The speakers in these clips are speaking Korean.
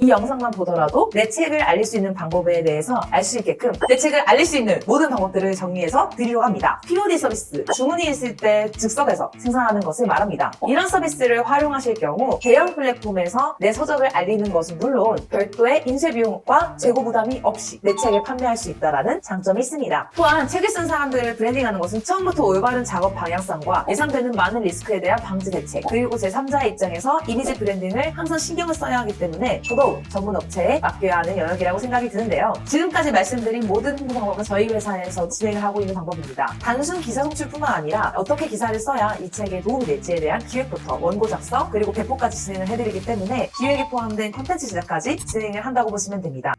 이 영상만 보더라도 내 책을 알릴 수 있는 방법에 대해서 알 수 있게끔 내 책을 알릴 수 있는 모든 방법들을 정리해서 드리려고 합니다. POD 서비스, 주문이 있을 때 즉석에서 생산하는 것을 말합니다. 이런 서비스를 활용하실 경우 대형 플랫폼에서 내 서적을 알리는 것은 물론 별도의 인쇄 비용과 재고 부담이 없이 내 책을 판매할 수 있다는 장점이 있습니다. 또한 책을 쓴 사람들을 브랜딩하는 것은 처음부터 올바른 작업 방향성과 예상되는 많은 리스크에 대한 방지 대책, 그리고 제3자의 입장에서 이미지 브랜딩을 항상 신경을 써야 하기 때문에 더더욱 전문 업체에 맡겨야 하는 영역이라고 생각이 드는데요. 지금까지 말씀드린 모든 홍보 방법은 저희 회사에서 진행을 하고 있는 방법입니다. 단순 기사 송출뿐만 아니라 어떻게 기사를 써야 이 책에 도움이 될지에 대한 기획부터 원고 작성 그리고 배포까지 진행을 해드리기 때문에 기획에 포함된 콘텐츠 제작까지 진행을 한다고 보시면 됩니다.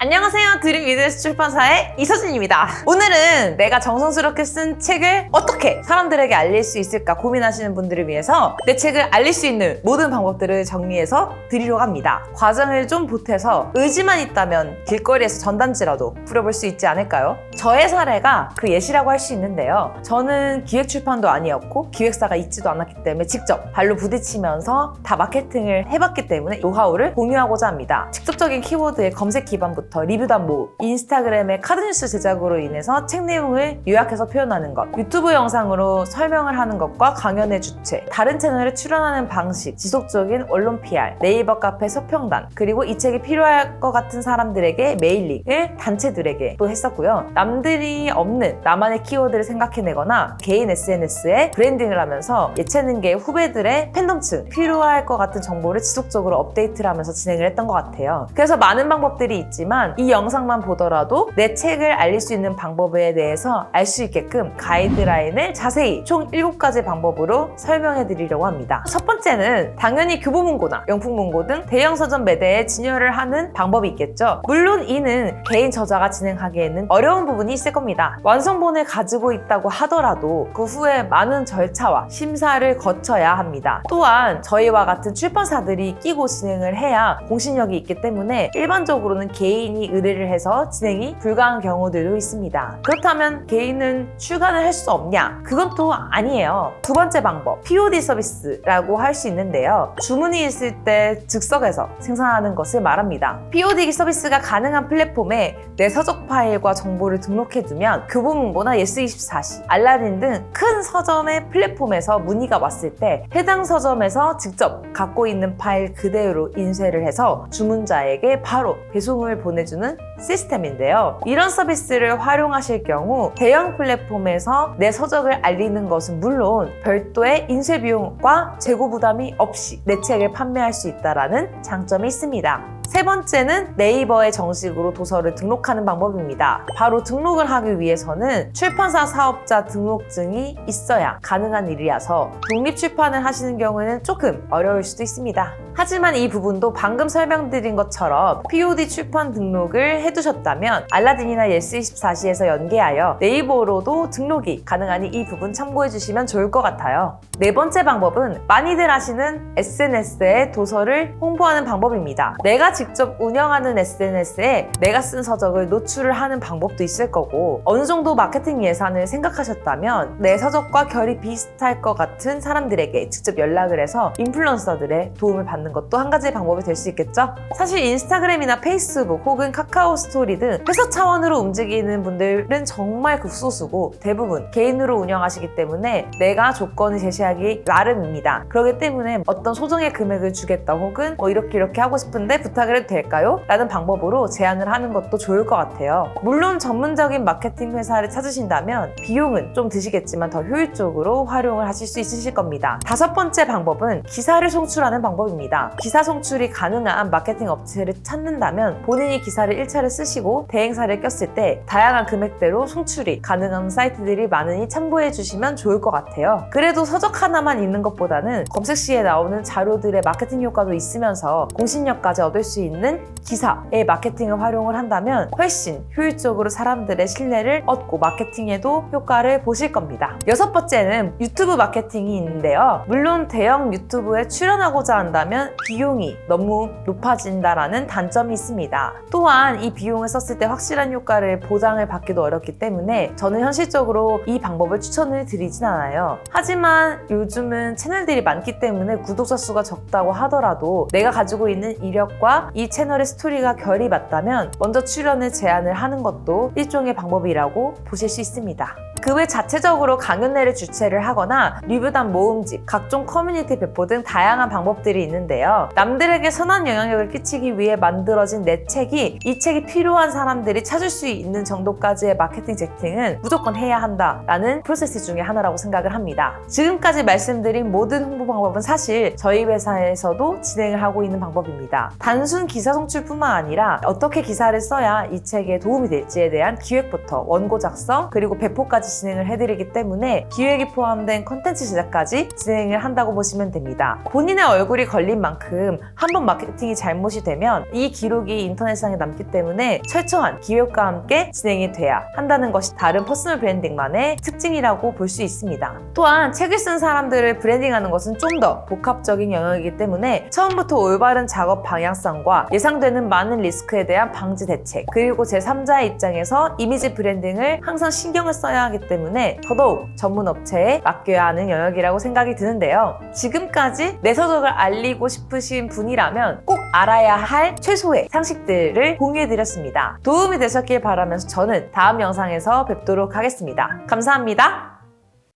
안녕하세요. 드림 비즈니스 출판사의 이서진입니다. 오늘은 내가 정성스럽게 쓴 책을 어떻게 사람들에게 알릴 수 있을까 고민하시는 분들을 위해서 내 책을 알릴 수 있는 모든 방법들을 정리해서 드리려고 합니다. 과정을 좀 보태서 의지만 있다면 길거리에서 전단지라도 뿌려볼 수 있지 않을까요? 저의 사례가 그 예시라고 할 수 있는데요. 저는 기획 출판도 아니었고 기획사가 있지도 않았기 때문에 직접 발로 부딪히면서 다 마케팅을 해봤기 때문에 노하우를 공유하고자 합니다. 직접적인 키워드의 검색 기반부터 리뷰 담보, 인스타그램의 카드뉴스 제작으로 인해서 책 내용을 요약해서 표현하는 것, 유튜브 영상으로 설명을 하는 것과 강연의 주체, 다른 채널에 출연하는 방식, 지속적인 언론 PR, 네이버 카페 서평단, 그리고 이 책이 필요할 것 같은 사람들에게 메일링을 단체들에게 또 했었고요. 남들이 없는 나만의 키워드를 생각해내거나 개인 SNS에 브랜딩을 하면서 예체능계 후배들의 팬덤층, 필요할 것 같은 정보를 지속적으로 업데이트를 하면서 진행을 했던 것 같아요. 그래서 많은 방법들이 있지만 이 영상만 보더라도 내 책을 알릴 수 있는 방법에 대해서 알 수 있게끔 가이드라인을 자세히 총 7가지 방법으로 설명해 드리려고 합니다. 첫 번째는 당연히 교보문고나 영풍문고 등 대형 서점 매대에 진열을 하는 방법이 있겠죠. 물론 이는 개인 저자가 진행하기에는 어려운 부분이 있을 겁니다. 완성본을 가지고 있다고 하더라도 그 후에 많은 절차와 심사를 거쳐야 합니다. 또한 저희와 같은 출판사들이 끼고 진행을 해야 공신력이 있기 때문에 일반적으로는 개인이 의뢰를 해서 진행이 불가한 경우들도 있습니다. 그렇다면 개인은 출간을 할 수 없냐? 그건 또 아니에요. 두 번째 방법, POD 서비스라고 할 수 있는데요. 주문이 있을 때 즉석에서 생산하는 것을 말합니다. POD 서비스가 가능한 플랫폼에 내 서적 파일과 정보를 등록해두면 교보문고나 예스24시, 알라딘 등 큰 서점의 플랫폼에서 문의가 왔을 때 해당 서점에서 직접 갖고 있는 파일 그대로 인쇄를 해서 주문자에게 바로 배송을 보내주는 시스템인데요. 이런 서비스를 활용하실 경우 대형 플랫폼에서 내 서적을 알리는 것은 물론 별도의 인쇄 비용과 재고 부담이 없이 내 책을 판매할 수 있다는 장점이 있습니다. 세 번째는 네이버에 정식으로 도서를 등록하는 방법입니다. 바로 등록을 하기 위해서는 출판사 사업자 등록증이 있어야 가능한 일이라서 독립 출판을 하시는 경우에는 조금 어려울 수도 있습니다. 하지만 이 부분도 방금 설명드린 것처럼 POD 출판 등록을 해두셨다면 알라딘이나 예스24시에서 연계하여 네이버로도 등록이 가능하니 이 부분 참고해주시면 좋을 것 같아요. 네 번째 방법은 많이들 하시는 SNS에 도서를 홍보하는 방법입니다. 내가 직접 운영하는 SNS에 내가 쓴 서적을 노출을 하는 방법도 있을 거고 어느 정도 마케팅 예산을 생각하셨다면 내 서적과 결이 비슷할 것 같은 사람들에게 직접 연락을 해서 인플루언서들의 도움을 받는 것도 한 가지의 방법이 될 수 있겠죠? 사실 인스타그램이나 페이스북 혹은 카카오 스토리 등 회사 차원으로 움직이는 분들은 정말 극소수고 대부분 개인으로 운영하시기 때문에 내가 조건을 제시하기 나름입니다. 그렇기 때문에 어떤 소정의 금액을 주겠다 혹은 이렇게 하고 싶은데 부탁을 해도 될까요? 라는 방법으로 제안을 하는 것도 좋을 것 같아요. 물론 전문적인 마케팅 회사를 찾으신다면 비용은 좀 드시겠지만 더 효율적으로 활용을 하실 수 있으실 겁니다. 다섯 번째 방법은 기사를 송출하는 방법입니다. 기사 송출이 가능한 마케팅 업체를 찾는다면 본인이 기사를 1차를 쓰시고 대행사를 꼈을 때 다양한 금액대로 송출이 가능한 사이트들이 많으니 참고해 주시면 좋을 것 같아요. 그래도 서적 하나만 있는 것보다는 검색 시에 나오는 자료들의 마케팅 효과도 있으면서 공신력까지 얻을 수 수 있는 기사의 마케팅을 활용을 한다면 훨씬 효율적으로 사람들의 신뢰를 얻고 마케팅에도 효과를 보실 겁니다. 6번째는 유튜브 마케팅이 있는데요. 물론 대형 유튜브에 출연하고자 한다면 비용이 너무 높아진다라는 단점이 있습니다. 또한 이 비용을 썼을 때 확실한 효과를 보장을 받기도 어렵기 때문에 저는 현실적으로 이 방법을 추천을 드리진 않아요. 하지만 요즘은 채널들이 많기 때문에 구독자 수가 적다고 하더라도 내가 가지고 있는 이력과 이 채널의 스토리가 결이 맞다면 먼저 출연을 제안을 하는 것도 일종의 방법이라고 보실 수 있습니다. 그 외 자체적으로 강연회를 주최를 하거나 리뷰단 모음집, 각종 커뮤니티 배포 등 다양한 방법들이 있는데요. 남들에게 선한 영향력을 끼치기 위해 만들어진 내 책이 이 책이 필요한 사람들이 찾을 수 있는 정도까지의 마케팅 재팅은 무조건 해야 한다라는 프로세스 중에 하나라고 생각을 합니다. 지금까지 말씀드린 모든 홍보 방법은 사실 저희 회사에서도 진행을 하고 있는 방법입니다. 단순 기사 송출뿐만 아니라 어떻게 기사를 써야 이 책에 도움이 될지에 대한 기획부터 원고 작성 그리고 배포까지 진행을 해드리기 때문에 기획이 포함된 컨텐츠 제작까지 진행을 한다고 보시면 됩니다. 본인의 얼굴이 걸린 만큼 한번 마케팅이 잘못이 되면 이 기록이 인터넷상에 남기 때문에 철저한 기획과 함께 진행이 돼야 한다는 것이 다른 퍼스널 브랜딩만의 특징이라고 볼 수 있습니다. 또한 책을 쓴 사람들을 브랜딩하는 것은 좀 더 복합적인 영역이기 때문에 처음부터 올바른 작업 방향성과 예상되는 많은 리스크에 대한 방지 대책 그리고 제3자의 입장에서 이미지 브랜딩을 항상 신경을 써야 하기 때문에 더더욱 전문 업체에 맡겨야 하는 영역이라고 생각이 드는데요. 지금까지 내 서적을 알리고 싶으신 분이라면 꼭 알아야 할 최소의 상식들을 공유해드렸습니다. 도움이 되셨길 바라면서 저는 다음 영상에서 뵙도록 하겠습니다. 감사합니다.